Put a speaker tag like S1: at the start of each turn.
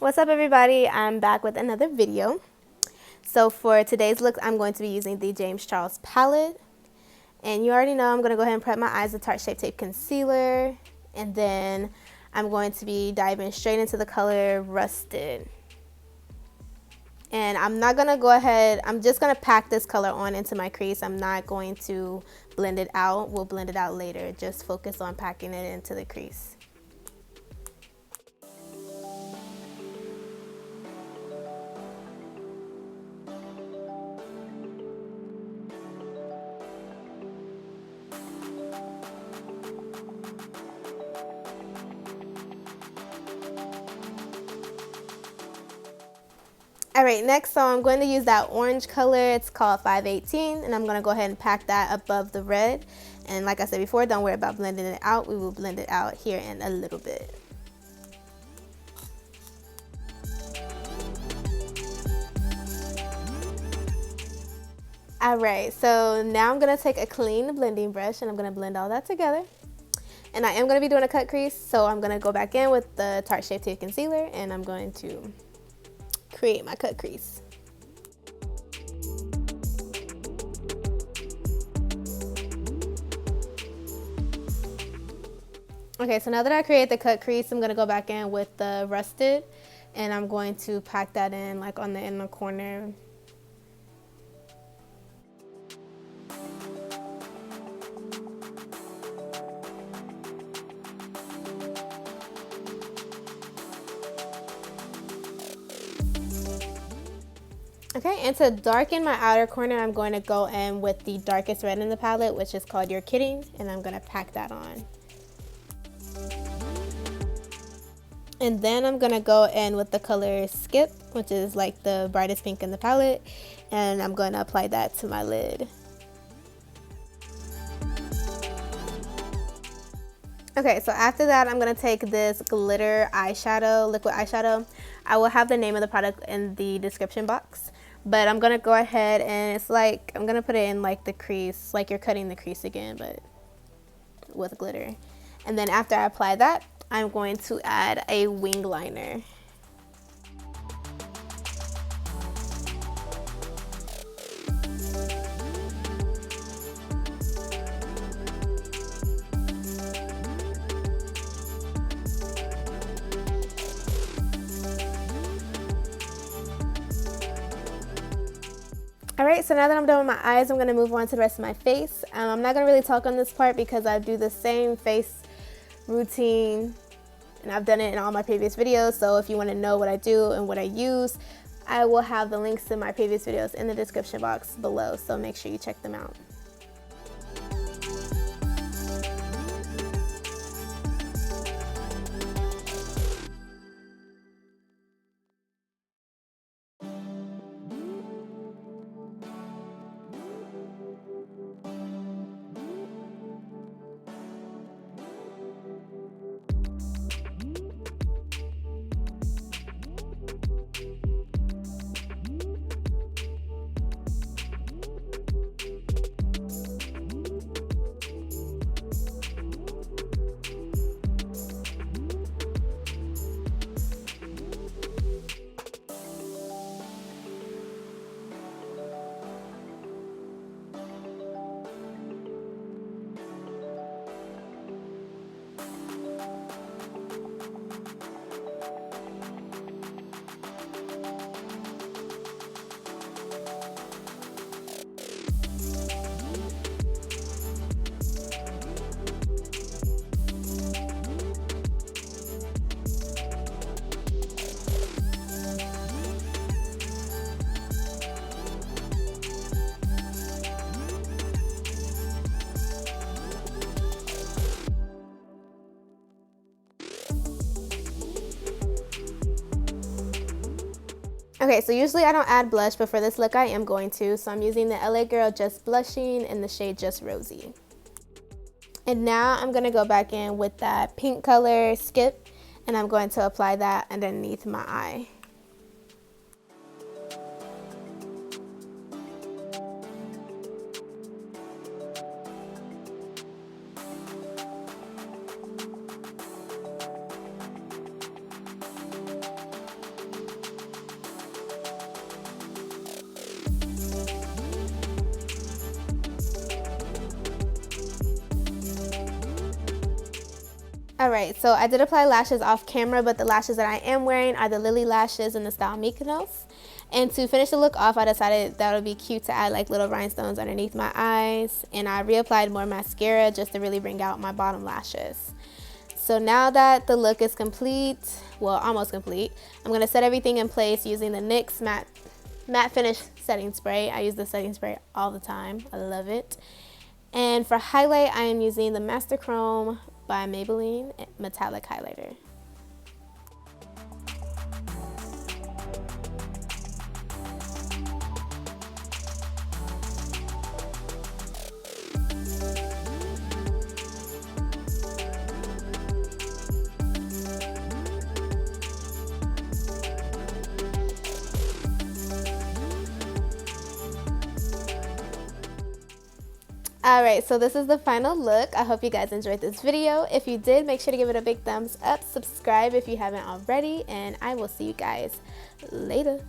S1: What's up everybody? I'm back with another video. So for today's look, I'm going to be using the James Charles palette. And you already know I'm going to go ahead and prep my eyes with Tarte Shape Tape Concealer. And then I'm going to be diving straight into the color Rusted. And I'm not going to go ahead, I'm just going to pack this color on into my crease. I'm not going to blend it out. We'll blend it out later. Just focus on packing it into the crease. Alright, next, so I'm going to use that orange color. It's called 518, and I'm going to go ahead and pack that above the red. And like I said before, don't worry about blending it out. We will blend it out here in a little bit. Alright, so now I'm going to take a clean blending brush and I'm going to blend all that together. And I am going to be doing a cut crease, so I'm going to go back in with the Tarte Shape Tape Concealer and I'm going to create my cut crease. Okay, so now that I create the cut crease, I'm going to go back in with the Rusted and I'm going to pack that in like on the inner corner. Okay, and to darken my outer corner, I'm going to go in with the darkest red in the palette, which is called You're Kidding, and I'm going to pack that on. And then I'm going to go in with the color Skip, which is like the brightest pink in the palette, and I'm going to apply that to my lid. Okay, so after that, I'm going to take this glitter eyeshadow, liquid eyeshadow. I will have the name of the product in the description box. But I'm going to go ahead and it's like, I'm going to put it in like the crease, like you're cutting the crease again, but with glitter. And then after I apply that, I'm going to add a wing liner. Alright, so now that I'm done with my eyes, I'm going to move on to the rest of my face. I'm not going to really talk on this part because I do the same face routine and I've done it in all my previous videos. So if you want to know what I do and what I use, I will have the links to my previous videos in the description box below. So make sure you check them out. Okay, so usually I don't add blush, but for this look I am going to. So I'm using the LA Girl Just Blushing in the shade Just Rosy. And now I'm going to go back in with that pink color Skip, and I'm going to apply that underneath my eye. Alright, so I did apply lashes off camera, but the lashes that I am wearing are the Lily lashes in the style Mykonos. And to finish the look off, I decided that would be cute to add like little rhinestones underneath my eyes. And I reapplied more mascara just to really bring out my bottom lashes. So now that the look is complete, well, almost complete, I'm going to set everything in place using the NYX matte finish setting spray. I use this setting spray all the time. I love it. And for highlight, I am using the Master Chrome by Maybelline metallic highlighter. Alright, so this is the final look. I hope you guys enjoyed this video. If you did, make sure to give it a big thumbs up, subscribe if you haven't already, and I will see you guys later.